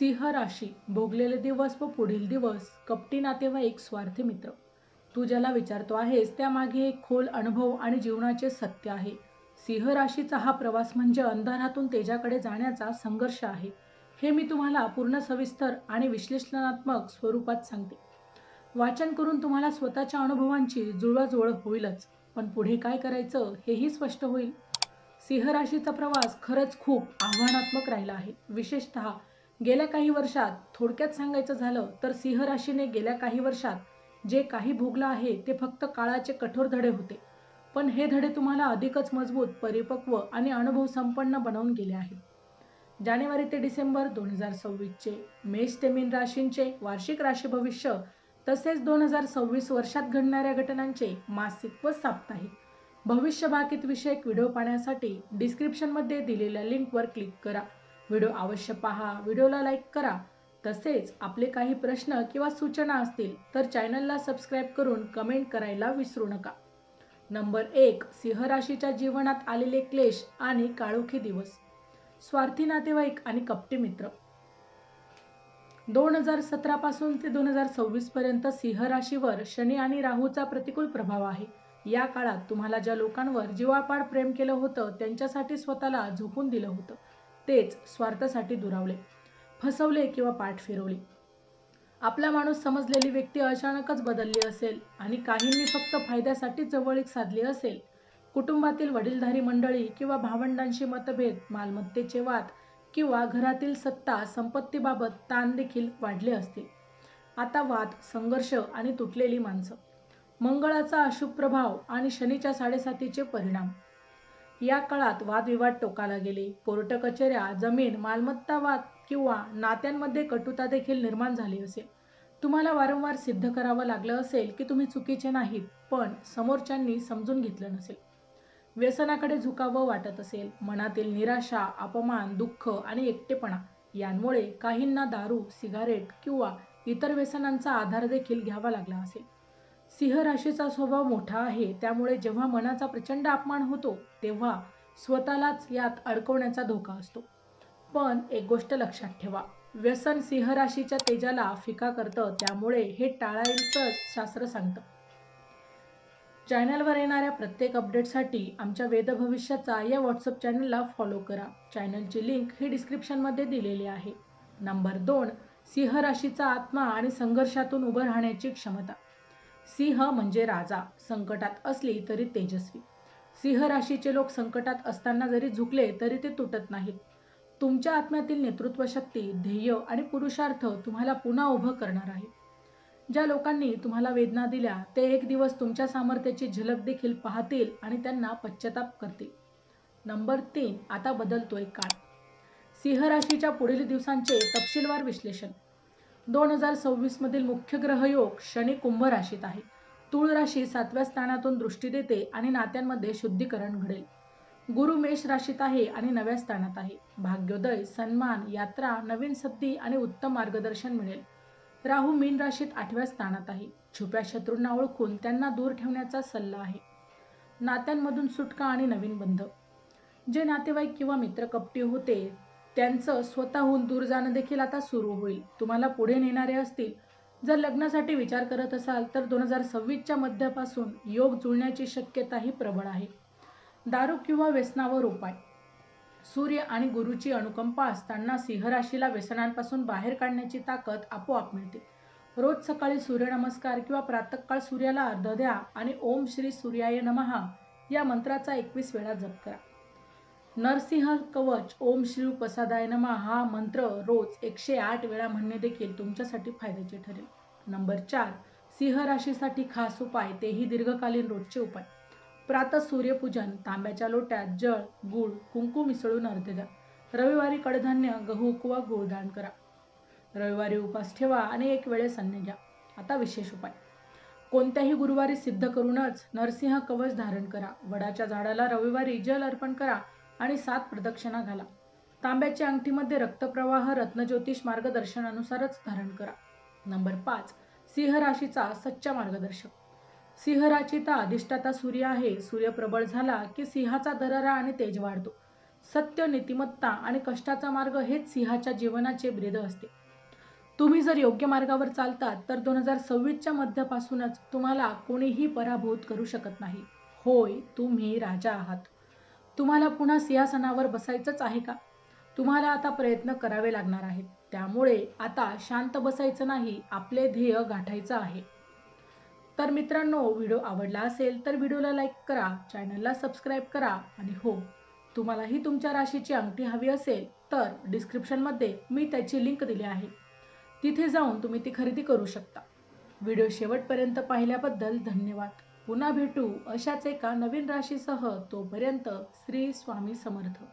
सिंह राशी, भोगलेले दिवस व पुढील दिवस, कपटी नातेवाईक, स्वार्थी मित्र. तू ज्याला विचारतो आहेस त्यामागे एक खोल अनुभव आणि जीवनाचे सत्य आहे. सिंह राशीचा हा प्रवास म्हणजे अंधारातून तेजाकडे जाण्याचा संघर्ष आहे. हे मी तुम्हाला पूर्ण सविस्तर आणि विश्लेषणात्मक स्वरूपात सांगते. वाचन करून तुम्हाला स्वतःच्या अनुभवांची जुळवाजुळव होईलच, पण पुढे काय करायचं हेही स्पष्ट होईल. सिंह राशीचा प्रवास खरंच खूप आव्हानात्मक राहिला आहे. विशेषतः गेल्या काही वर्षात. थोडक्यात सांगायचं झालं तर सिंह राशीने गेल्या काही वर्षात जे काही भोगलं आहे ते फक्त काळाचे कठोर धडे होते, पण हे धडे तुम्हाला अधिकच मजबूत, परिपक्व आणि अनुभव संपन्न बनवून गेले आहेत. जानेवारी ते डिसेंबर 2026चे मेष ते मीन राशींचे वार्षिक राशी भविष्य, तसेच 2026 वर्षात घडणाऱ्या घटनांचे मासिक व साप्ताहिक भविष्य भाकीत विषयक व्हिडिओ पाहण्यासाठी डिस्क्रिप्शनमध्ये दिलेल्या लिंकवर क्लिक करा. व्हिडिओ अवश्य पहा, व्हिडिओला लाईक करा. तसेच आपले काही प्रश्न किंवा सूचना असतील तर चॅनलला सबस्क्राईब करून कमेंट करायला विसरू नका. नंबर 1. सिंह राशीच्या जीवनात आलेले क्लेश आणि काळोखी दिवस. स्वार्थी नातेवाईक आणि कपटी मित्र. 2017 पासून ते 2026 पर्यंत सिंह राशीवर शनी आणि राहूचा प्रतिकूल प्रभाव आहे. या काळात तुम्हाला ज्या लोकांवर जीवापाड प्रेम केलं होतं, त्यांच्यासाठी स्वतःला झोकून दिलं होतं, तेच स्वार्थासाठी दुरावले, फसवले किंवा पाठ फिरवली. आपला माणूस समजलेली व्यक्ती अचानकच बदलली असेल आणि काहींनी फक्त फायद्यासाठी जवळीक साधली असेल. कुटुंबातील वडीलधारी मंडळी किंवा भावंडांशी मतभेद, मालमत्तेचे वाद किंवा घरातील सत्ता संपत्तीबाबत ताण देखील वाढले असतील. आता वाद, संघर्ष आणि तुटलेली माणसं. मंगळाचा अशुभ प्रभाव आणि शनीच्या 7.5चे परिणाम. या काळात वादविवाद टोकाला गेले. कोर्ट कचेऱ्या, जमीन, मालमत्ता वाद किंवा नात्यांमध्ये कटुता देखील निर्माण झाली असेल. तुम्हाला वारंवार सिद्ध करावं लागलं असेल की तुम्ही चुकीचे नाहीत, पण समोरच्यांनी समजून घेतलं नसेल. व्यसनाकडे झुकावं वाटत असेल. मनातील निराशा, अपमान, दुःख आणि एकटेपणा यांमुळे काहींना दारू, सिगारेट किंवा इतर व्यसनांचा आधार देखील घ्यावा लागला असेल. सिंह राशीचा स्वभाव मोठा आहे, त्यामुळे जेव्हा मनाचा प्रचंड अपमान होतो तेव्हा स्वतःलाच यात अडकवण्याचा धोका असतो. पण एक गोष्ट लक्षात ठेवा, व्यसन सिंह राशीच्या तेजाला फिका करतं, त्यामुळे हे टाळायचं शास्त्र सांगतं. चॅनलवर येणाऱ्या प्रत्येक अपडेटसाठी आमच्या वेद भविष्याचा या व्हॉट्सअप चॅनलला फॉलो करा. चॅनलची लिंक ही डिस्क्रिप्शनमध्ये दिलेली आहे. नंबर 2. सिंह राशीचा आत्मा आणि संघर्षातून उभं राहण्याची क्षमता. सिंह म्हणजे राजा, संकटात असली तरी तेजस्वी. सिंह राशीचे लोक संकटात असताना जरी झुकले तरी ते तुटत नाहीत. तुमच्या आत्म्यातील नेतृत्व शक्ती, ध्येय आणि पुरुषार्थ तुम्हाला पुन्हा उभं करणार आहे. ज्या लोकांनी तुम्हाला वेदना दिल्या ते एक दिवस तुमच्या सामर्थ्याची झलक देखील पाहतील आणि त्यांना पश्चाताप करतील. नंबर 3. आता बदलतोय काळ. सिंह राशीच्या पुढील दिवसांचे तपशीलवार विश्लेषण. 2026 मधील मुख्य ग्रहयोग शनी कुंभ राशीत आहे. तुळ राशी 7व्या स्थानातून दृष्टी देते आणि नात्यांमध्ये शुद्धीकरण घडेल. गुरु मेष राशीत आहे आणि 9व्या स्थानात आहे. भाग्योदय, सन्मान, यात्रा, नवीन संधी आणि उत्तम मार्गदर्शन मिळेल. राहू मीन राशीत 8व्या स्थानात आहे. छुप्या शत्रूंना ओळखून त्यांना दूर ठेवण्याचा सल्ला आहे. नात्यांमधून सुटका आणि नवीन बंध. जे नातेवाईक किंवा मित्र कपटी होते त्यांचं स्वतःहून दूर जाणं देखील आता सुरू होईल. तुम्हाला पुढे नेणारे असतील. जर लग्नासाठी विचार करत असाल तर 2026च्या मध्यापासून योग जुळण्याची शक्यताही प्रबळ आहे. दारू किंवा व्यसनावर उपाय. सूर्य आणि गुरुची अनुकंपा असताना सिंह राशीला व्यसनांपासून बाहेर काढण्याची ताकद आपोआप मिळते. रोज सकाळी सूर्यनमस्कार किंवा प्रातःकाळ सूर्याला अर्घ्य द्या आणि ओम श्री सूर्याय नमः या मंत्राचा 21 वेळा जप करा. नरसिंह कवच ओम श्री प्रसादाय नमः हा मंत्र रोज 108 वेळा म्हणणे देखील तुमच्यासाठी फायद्याचे ठरेल. नंबर 4. सिंह राशीसाठी खास उपाय, तेही दीर्घकालीन रोजचे उपाय. प्रातः सूर्यपूजन, तांब्याच्या लोट्यात जळ, गूळ, कुंकू मिसळून अर्घ्य द्या. रविवारी कडधान्य, गहू किंवा गूळ दान करा. रविवारी उपास ठेवा आणि एक वेळेस अन्न घ्या. आता विशेष उपाय. कोणत्याही गुरुवारी सिद्ध करूनच नरसिंह कवच धारण करा. वडाच्या झाडाला रविवारी जल अर्पण करा आणि 7 प्रदक्षिणा घाला. तांब्याच्या अंगठीमध्ये रक्तप्रवाह रत्नज्योतिष मार्गदर्शनानुसारच धारण करा. नंबर 5. सिंह राशीचा सच्चा मार्गदर्शक. सिंह राशीचा अधिष्ठाता सूर्य आहे. सूर्य प्रबळ झाला की सिंहाचा दरारा आणि तेज वाढतो. सत्य, नीतिमत्ता आणि कष्टाचा मार्ग हेच सिंहाच्या जीवनाचे ब्रीद असते. तुम्ही जर योग्य मार्गावर चालतात तर 2026च्या मध्यापासूनच तुम्हाला कोणीही पराभूत करू शकत नाही. होय, तुम्ही राजा आहात. तुम्हाला पुन्हा सिंहासनावर बसायचंच आहे का? तुम्हाला आता प्रयत्न करावे लागणार आहेत. त्यामुळे आता शांत बसायचं नाही, आपले ध्येय गाठायचं आहे. तर मित्रांनो, व्हिडिओ आवडला असेल तर व्हिडिओला लाईक करा, चॅनलला सबस्क्राईब करा आणि हो, तुम्हालाही तुमच्या राशीची अंगठी हवी असेल तर डिस्क्रिप्शनमध्ये मी त्याची लिंक दिली आहे. तिथे जाऊन तुम्ही ती खरेदी करू शकता. व्हिडिओ शेवटपर्यंत पाहिल्याबद्दल धन्यवाद. पुन्हा भेटू अशाच एका नवीन राशीसह. तोपर्यंत श्री स्वामी समर्थ.